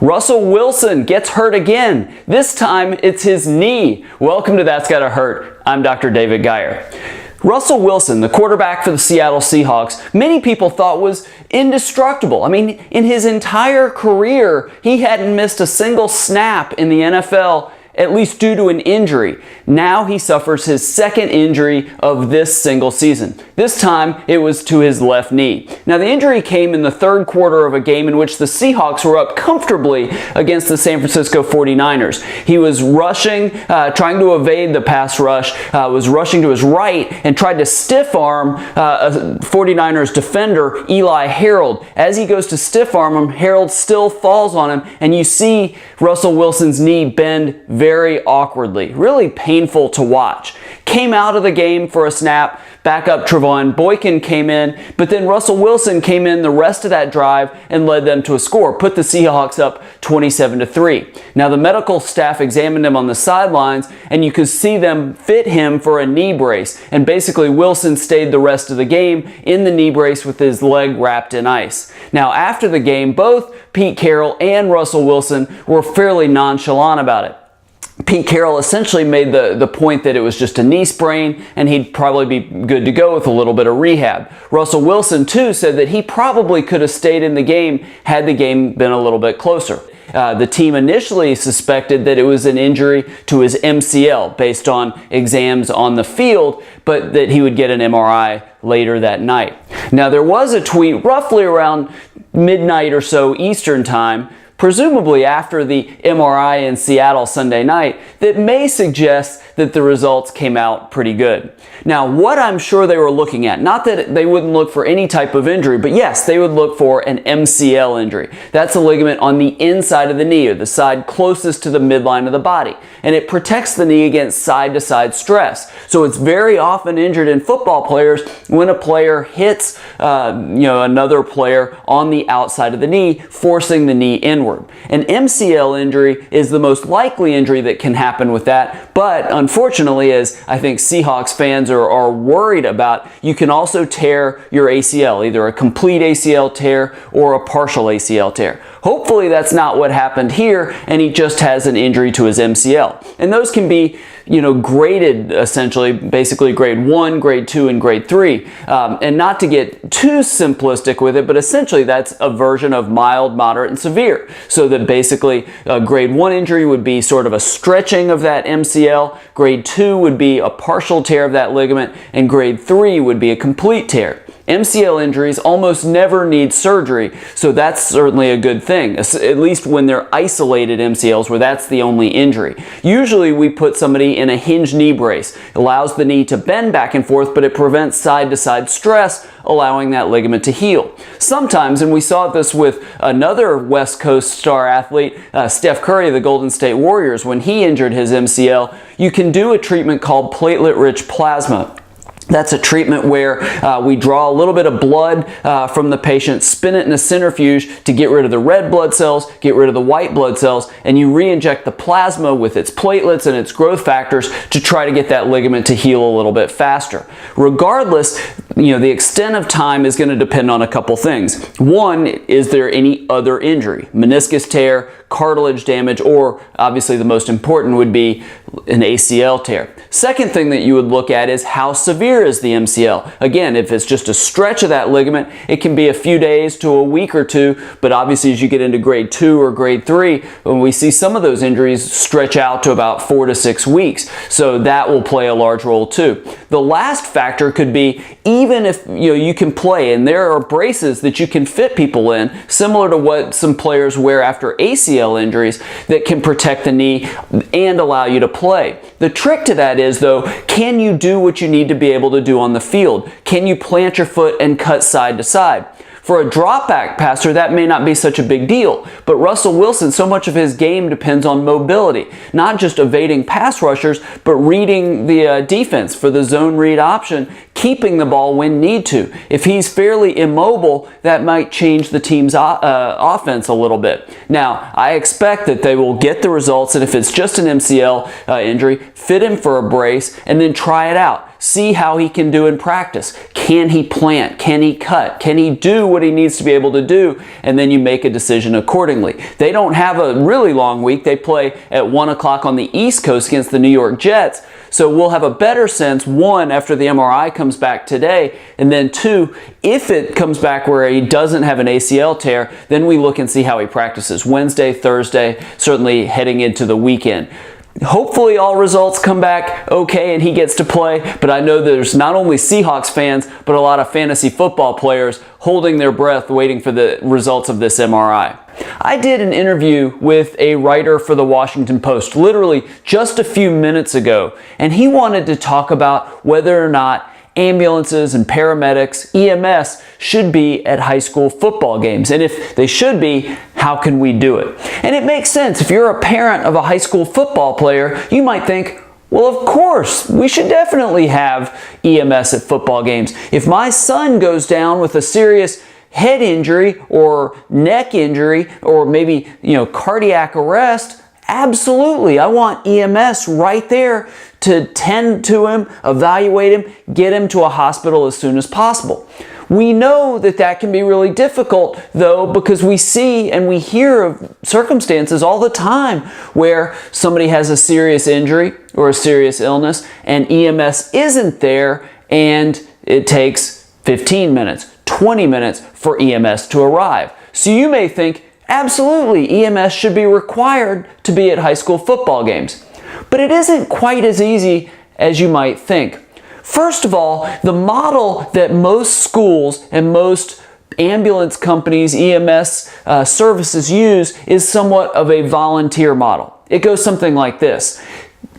Russell Wilson gets hurt again. This time it's his knee. Welcome to That's Gotta Hurt. I'm Dr. David Geier. Russell Wilson, the quarterback for the Seattle Seahawks, many people thought was indestructible. I mean, in his entire career, he hadn't missed a single snap in the NFL, at least due to an injury. Now he suffers his second injury of this single season. This time it was to his left knee. Now the injury came in the third quarter of a game in which the Seahawks were up comfortably against the San Francisco 49ers. He was rushing, trying to evade the pass rush, was rushing to his right and tried to stiff arm a 49ers defender, Eli Harold. As he goes to stiff arm him, Harold still falls on him, and you see Russell Wilson's knee bend very awkwardly, really painful to watch. Came out of the game for a snap, backup Trevon Boykin came in, but then Russell Wilson came in the rest of that drive and led them to a score, put the Seahawks up 27-3. Now the medical staff examined him on the sidelines, and you could see them fit him for a knee brace, and basically Wilson stayed the rest of the game in the knee brace with his leg wrapped in ice. Now after the game, both Pete Carroll and Russell Wilson were fairly nonchalant about it. Pete Carroll essentially made the point that it was just a knee sprain and he'd probably be good to go with a little bit of rehab. Russell Wilson, too, said that he probably could have stayed in the game had the game been a little bit closer. The team initially suspected that it was an injury to his MCL based on exams on the field, but that he would get an MRI later that night. Now, there was a tweet roughly around midnight or so Eastern time, presumably after the MRI in Seattle Sunday night, that may suggest that the results came out pretty good. Now, what I'm sure they were looking at, not that they wouldn't look for any type of injury, but yes, they would look for an MCL injury. That's a ligament on the inside of the knee, or the side closest to the midline of the body, and it protects the knee against side-to-side stress. So it's very often injured in football players when a player hits another player on the outside of the knee, forcing the knee inward. An MCL injury is the most likely injury that can happen with that, but unfortunately, as I think Seahawks fans are worried about, you can also tear your ACL, either a complete ACL tear or a partial ACL tear. Hopefully that's not what happened here, and he just has an injury to his MCL. And those can be, graded essentially, basically grade 1, grade 2, and grade 3. And not to get too simplistic with it, but essentially that's a version of mild, moderate, and severe. So that basically a grade 1 injury would be sort of a stretching of that MCL, grade 2 would be a partial tear of that ligament, and grade 3 would be a complete tear. MCL injuries almost never need surgery, so that's certainly a good thing, at least when they're isolated MCLs where that's the only injury. Usually we put somebody in a hinged knee brace. It allows the knee to bend back and forth, but it prevents side-to-side stress, allowing that ligament to heal. Sometimes, and we saw this with another West Coast star athlete, Steph Curry of the Golden State Warriors, when he injured his MCL, you can do a treatment called platelet-rich plasma. That's a treatment where we draw a little bit of blood from the patient, spin it in a centrifuge to get rid of the red blood cells, get rid of the white blood cells, and you re-inject the plasma with its platelets and its growth factors to try to get that ligament to heal a little bit faster. Regardless, the extent of time is going to depend on a couple things. One, is there any other injury? Meniscus tear, cartilage damage, or obviously the most important would be an ACL tear. Second thing that you would look at is how severe is the MCL. Again, if it's just a stretch of that ligament, it can be a few days to a week or two, but obviously as you get into grade 2 or grade 3, when we see some of those injuries stretch out to about 4 to 6 weeks. So that will play a large role too. The last factor could be, even if you can play, and there are braces that you can fit people in, similar to what some players wear after ACL injuries, that can protect the knee and allow you to play. The trick to that is, though, can you do what you need to be able to do on the field? Can you plant your foot and cut side to side? For a drop back passer, that may not be such a big deal, but Russell Wilson, so much of his game depends on mobility, not just evading pass rushers, but reading the defense for the zone read option, keeping the ball when need to. If he's fairly immobile, that might change the team's offense a little bit. Now, I expect that they will get the results, and if it's just an MCL injury, fit him for a brace and then try it out. see how he can do in practice. Can he plant? Can he cut? Can he do what he needs to be able to do? And then you make a decision accordingly. They don't have a really long week. They play at 1 o'clock on the East Coast against the New York Jets. So we'll have a better sense, one, after the MRI comes back today, and then two, if it comes back where he doesn't have an ACL tear, then we look and see how he practices Wednesday, Thursday, certainly heading into the weekend. Hopefully all results come back okay and he gets to play, but I know there's not only Seahawks fans, but a lot of fantasy football players holding their breath waiting for the results of this MRI. I did an interview with a writer for the Washington Post literally just a few minutes ago, and he wanted to talk about whether or not ambulances and paramedics, EMS, should be at high school football games. And if they should be, how can we do it? And it makes sense. If you're a parent of a high school football player, you might think, well, of course, we should definitely have EMS at football games. If my son goes down with a serious head injury or neck injury or maybe, cardiac arrest, absolutely, I want EMS right there to tend to him, evaluate him, get him to a hospital as soon as possible. We know that that can be really difficult, though, because we see and we hear of circumstances all the time where somebody has a serious injury or a serious illness and EMS isn't there, and it takes 15 minutes, 20 minutes for EMS to arrive. So you may think, absolutely, EMS should be required to be at high school football games. But it isn't quite as easy as you might think. First of all, the model that most schools and most ambulance companies, EMS services use is somewhat of a volunteer model. It goes something like this.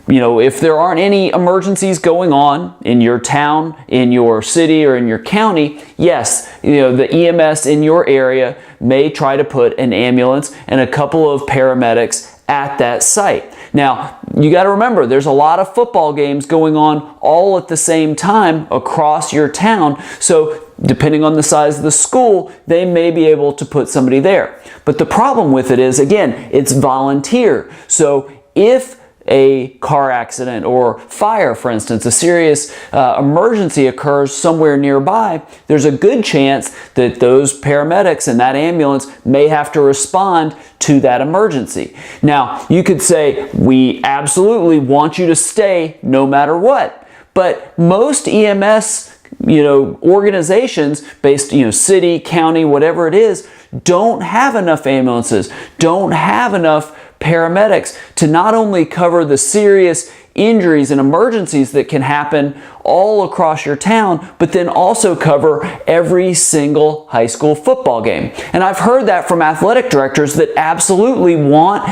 If there aren't any emergencies going on in your town, in your city, or in your county, yes, the EMS in your area may try to put an ambulance and a couple of paramedics at that site. Now, you got to remember, there's a lot of football games going on all at the same time across your town. So depending on the size of the school, they may be able to put somebody there. But the problem with it is, again, it's volunteer. So if a car accident or fire, for instance, a serious emergency occurs somewhere nearby, there's a good chance that those paramedics and that ambulance may have to respond to that emergency. Now, you could say, we absolutely want you to stay no matter what. But most EMS organizations based, city, county, whatever it is, don't have enough ambulances, don't have enough paramedics to not only cover the serious injuries and emergencies that can happen all across your town, but then also cover every single high school football game. And I've heard that from athletic directors that absolutely want,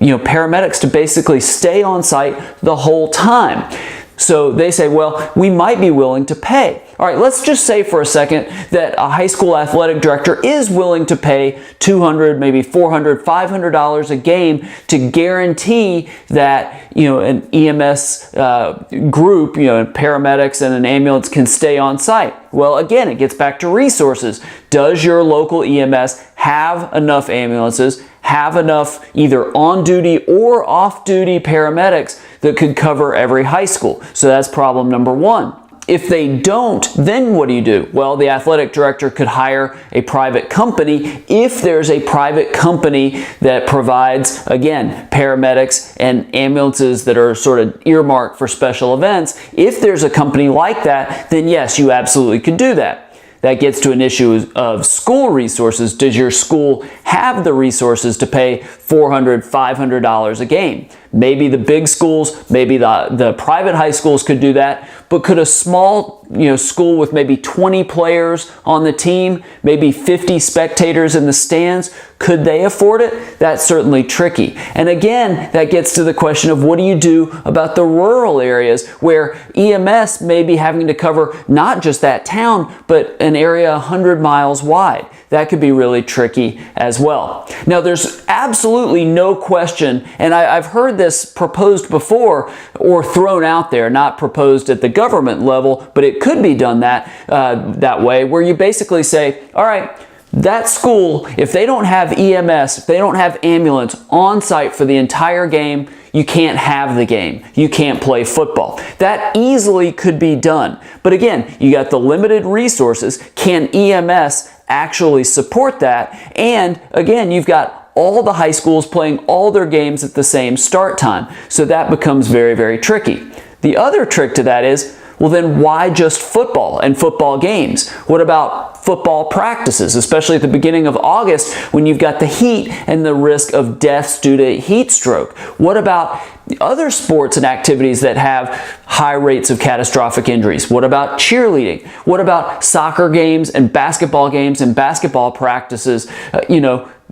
paramedics to basically stay on site the whole time. So they say, well, we might be willing to pay. All right, let's just say for a second that a high school athletic director is willing to pay $200, maybe $400, $500 a game to guarantee that, an EMS group, paramedics and an ambulance can stay on site. Well, again, it gets back to resources. Does your local EMS have enough ambulances, have enough either on-duty or off-duty paramedics that could cover every high school? So that's problem number one. If they don't, then what do you do? Well, the athletic director could hire a private company if there's a private company that provides, again, paramedics and ambulances that are sort of earmarked for special events. If there's a company like that, then yes, you absolutely could do that. That gets to an issue of school resources. Does your school have the resources to pay $400, $500 a game? Maybe the big schools, maybe the private high schools could do that, but could a small school with maybe 20 players on the team, maybe 50 spectators in the stands, could they afford it? That's certainly tricky. And again, that gets to the question of what do you do about the rural areas where EMS may be having to cover not just that town, but an area 100 miles wide. That could be really tricky as well. Now, there's absolutely no question, and I've heard this proposed before or thrown out there, not proposed at the government level, but it could be done that way, where you basically say, all right, That school, if they don't have EMS, if they don't have ambulance on site for the entire game, you can't have the game. You can't play football. That easily could be done. But again, you got the limited resources. Can EMS actually support that? And again, you've got all the high schools playing all their games at the same start time. So that becomes very, very tricky. The other trick to that is, well, then why just football and football games? What about football practices, especially at the beginning of August when you've got the heat and the risk of deaths due to heat stroke? What about other sports and activities that have high rates of catastrophic injuries? What about cheerleading? What about soccer games and basketball practices?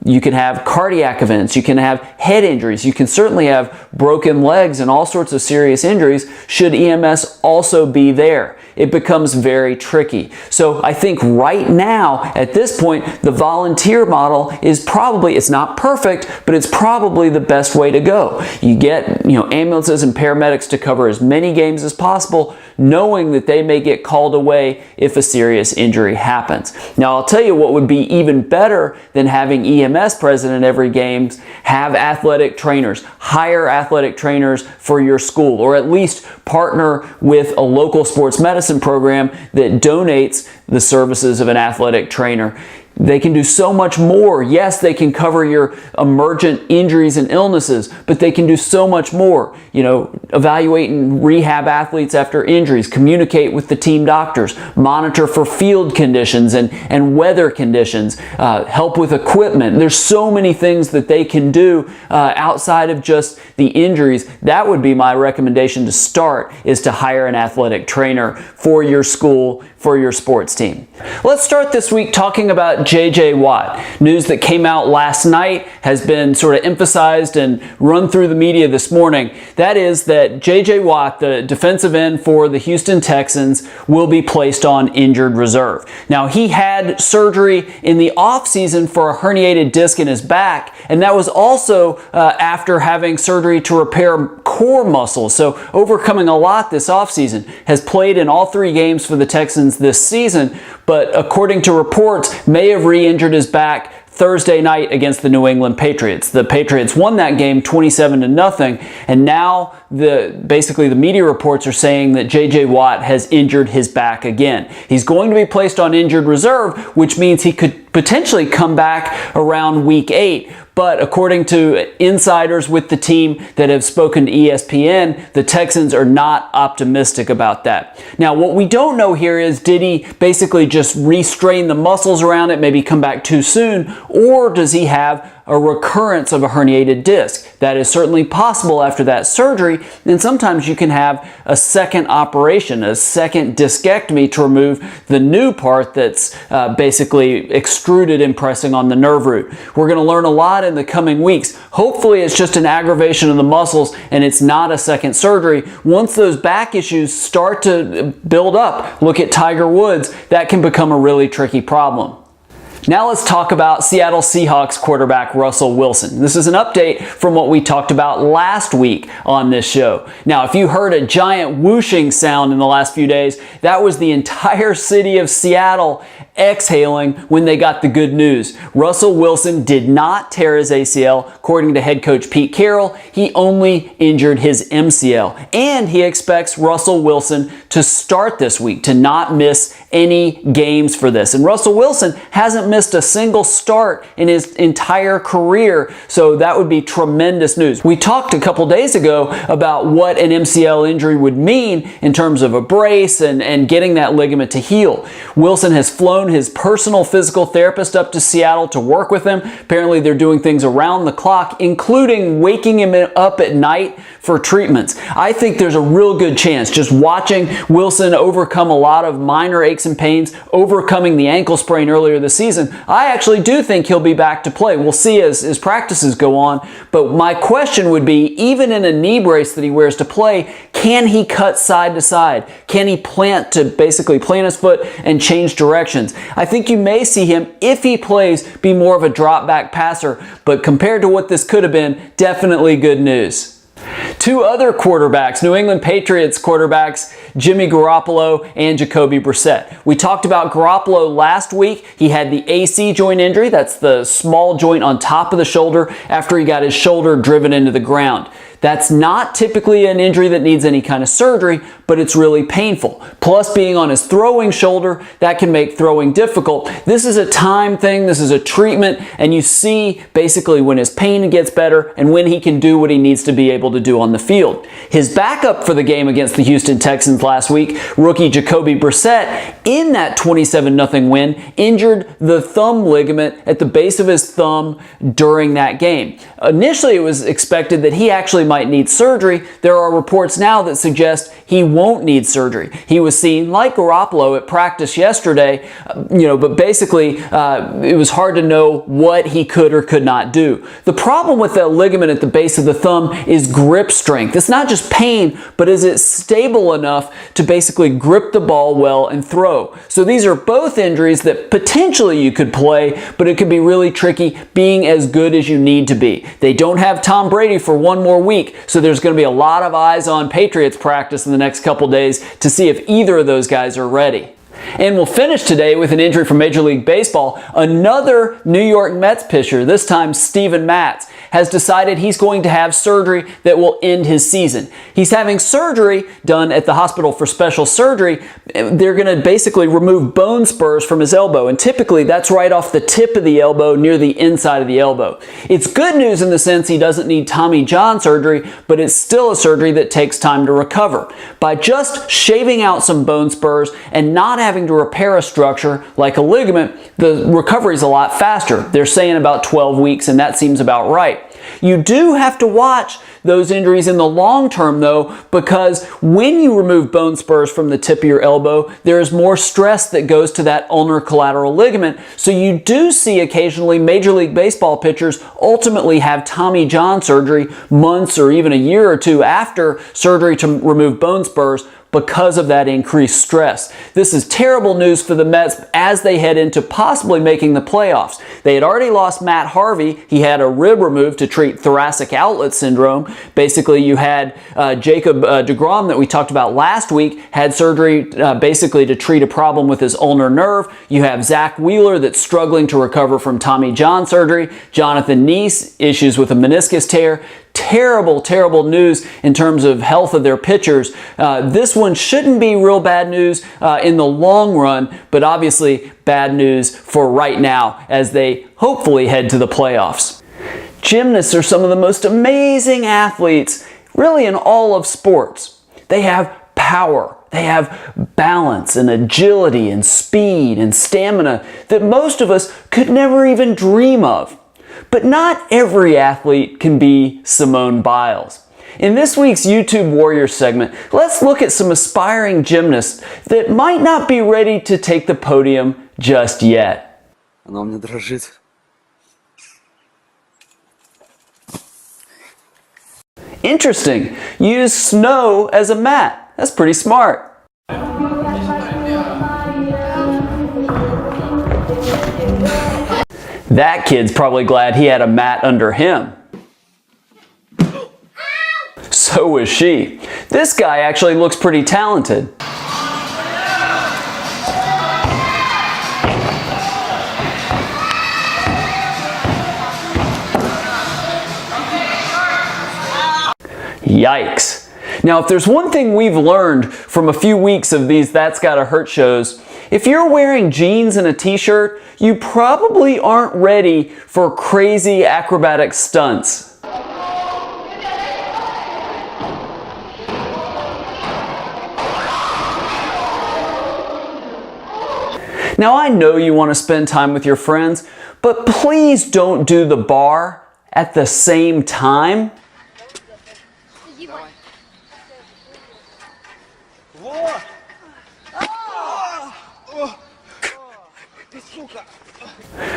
You can have cardiac events, you can have head injuries, you can certainly have broken legs and all sorts of serious injuries should EMS also be there. It becomes very tricky. So I think right now, at this point, the volunteer model is probably, it's not perfect, but it's probably the best way to go. You get, ambulances and paramedics to cover as many games as possible, knowing that they may get called away if a serious injury happens. Now, I'll tell you what would be even better than having EMS present in every game: have athletic trainers, hire athletic trainers for your school, or at least partner with a local sports medicine program that donates the services of an athletic trainer. They can do so much more. Yes, they can cover your emergent injuries and illnesses, but they can do so much more. Evaluate and rehab athletes after injuries, communicate with the team doctors, monitor for field conditions and weather conditions, help with equipment. There's so many things that they can do outside of just the injuries. That would be my recommendation to start, is to hire an athletic trainer for your school, for your sports team. Let's start this week talking about J.J. Watt. News that came out last night has been sort of emphasized and run through the media this morning. That is that J.J. Watt, the defensive end for the Houston Texans, will be placed on injured reserve. Now, he had surgery in the offseason for a herniated disc in his back, and that was also after having surgery to repair core muscles. So overcoming a lot this offseason. Has played in all 3 games for the Texans this season, but according to reports, may have re-injured his back Thursday night against the New England Patriots. The Patriots won that game 27-0, and now basically the media reports are saying that J.J. Watt has injured his back again. He's going to be placed on injured reserve, which means he could potentially come back around week 8. But according to insiders with the team that have spoken to ESPN, the Texans are not optimistic about that. Now, what we don't know here is, did he basically just restrain the muscles around it, maybe come back too soon, or does he have a recurrence of a herniated disc? That is certainly possible after that surgery, and sometimes you can have a second operation, a second discectomy to remove the new part that's basically extruded and pressing on the nerve root. We're going to learn a lot in the coming weeks. Hopefully it's just an aggravation of the muscles and it's not a second surgery. Once those back issues start to build up, look at Tiger Woods, that can become a really tricky problem. Now let's talk about Seattle Seahawks quarterback Russell Wilson. This is an update from what we talked about last week on this show. Now, if you heard a giant whooshing sound in the last few days, that was the entire city of Seattle exhaling when they got the good news. Russell Wilson did not tear his ACL. According to head coach Pete Carroll, he only injured his MCL. And he expects Russell Wilson to start this week, to not miss any games for this. And Russell Wilson hasn't missed a single start in his entire career, so that would be tremendous news. We talked a couple days ago about what an MCL injury would mean in terms of a brace and getting that ligament to heal. Wilson has flown his personal physical therapist up to Seattle to work with him. Apparently they're doing things around the clock, including waking him up at night for treatments. I think there's a real good chance, just watching Wilson overcome a lot of minor aches and pains, overcoming the ankle sprain earlier this season, I actually do think he'll be back to play. We'll see as practices go on, but my question would be, even in a knee brace that he wears to play, can he cut side to side? Can he basically plant his foot and change directions? I think you may see him, if he plays, be more of a drop back passer, but compared to what this could have been, definitely good news. two other quarterbacks, New England Patriots quarterbacks, Jimmy Garoppolo and Jacoby Brissett. We talked about Garoppolo last week. He had the AC joint injury. That's the small joint on top of the shoulder after he got his shoulder driven into the ground. That's not typically an injury that needs any kind of surgery, but it's really painful. Plus, being on his throwing shoulder, that can make throwing difficult. This is a time thing, this is a treatment, and you see basically when his pain gets better and when he can do what he needs to be able to do on the field. His backup for the game against the Houston Texans last week, rookie Jacoby Brissett, in that 27-0 win, injured the thumb ligament at the base of his thumb during that game. Initially, it was expected that he actually might need surgery. There are reports now that suggest he won't need surgery. He was seen like Garoppolo at practice yesterday, but basically it was hard to know what he could or could not do. The problem with that ligament at the base of the thumb is grip strength. It's not just pain, but is it stable enough to basically grip the ball well and throw? So these are both injuries that potentially you could play, but it could be really tricky being as good as you need to be. They don't have Tom Brady for one more week, so there's going to be a lot of eyes on Patriots practice in the next couple days to see if either of those guys are ready. And we'll finish today with an injury from Major League Baseball. Another New York Mets pitcher, this time Steven Matz, has decided he's going to have surgery that will end his season. He's having surgery done at the hospital for special surgery. They're going to basically remove bone spurs from his elbow, and typically that's right off the tip of the elbow near the inside of the elbow. It's good news in the sense he doesn't need Tommy John surgery, but it's still a surgery that takes time to recover. By just shaving out some bone spurs and not having to repair a structure like a ligament, the recovery is a lot faster. They're saying about 12 weeks, and that seems about right. You do have to watch those injuries in the long term, though, because when you remove bone spurs from the tip of your elbow, there is more stress that goes to that ulnar collateral ligament. So you do see occasionally Major League Baseball pitchers ultimately have Tommy John surgery months or even a year or two after surgery to remove bone spurs, because of that increased stress. This is terrible news for the Mets as they head into possibly making the playoffs. They had already lost Matt Harvey. He had a rib removed to treat thoracic outlet syndrome. Basically, you had Jacob DeGrom that we talked about last week, had surgery basically to treat a problem with his ulnar nerve. You have Zach Wheeler that's struggling to recover from Tommy John surgery. Jonathan Neese, issues with a meniscus tear. Terrible, terrible news in terms of health of their pitchers. This one shouldn't be real bad news in the long run, but obviously bad news for right now as they hopefully head to the playoffs. Gymnasts are some of the most amazing athletes really in all of sports. They have power. They have balance and agility and speed and stamina that most of us could never even dream of. But not every athlete can be Simone Biles. In this week's YouTube Warriors segment, let's look at some aspiring gymnasts that might not be ready to take the podium just yet. Она у меня дрожит. Interesting. Use snow as a mat. That's pretty smart. That kid's probably glad he had a mat under him. So was she. This guy actually looks pretty talented. Yikes. Now, if there's one thing we've learned from a few weeks of these That's Gotta Hurt shows, if you're wearing jeans and a t-shirt, you probably aren't ready for crazy acrobatic stunts. Now, I know you want to spend time with your friends, but please don't do the bar at the same time.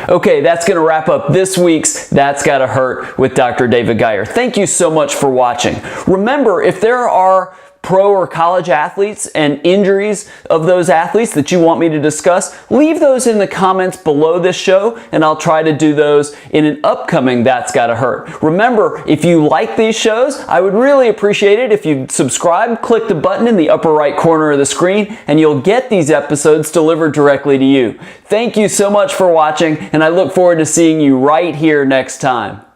Okay, that's going to wrap up this week's That's Gotta Hurt with Dr. David Geier. Thank you so much for watching. Remember, if there are pro or college athletes and injuries of those athletes that you want me to discuss, leave those in the comments below this show, and I'll try to do those in an upcoming That's Gotta Hurt. Remember, if you like these shows, I would really appreciate it if you'd subscribe, click the button in the upper right corner of the screen, and you'll get these episodes delivered directly to you. Thank you so much for watching, and I look forward to seeing you right here next time.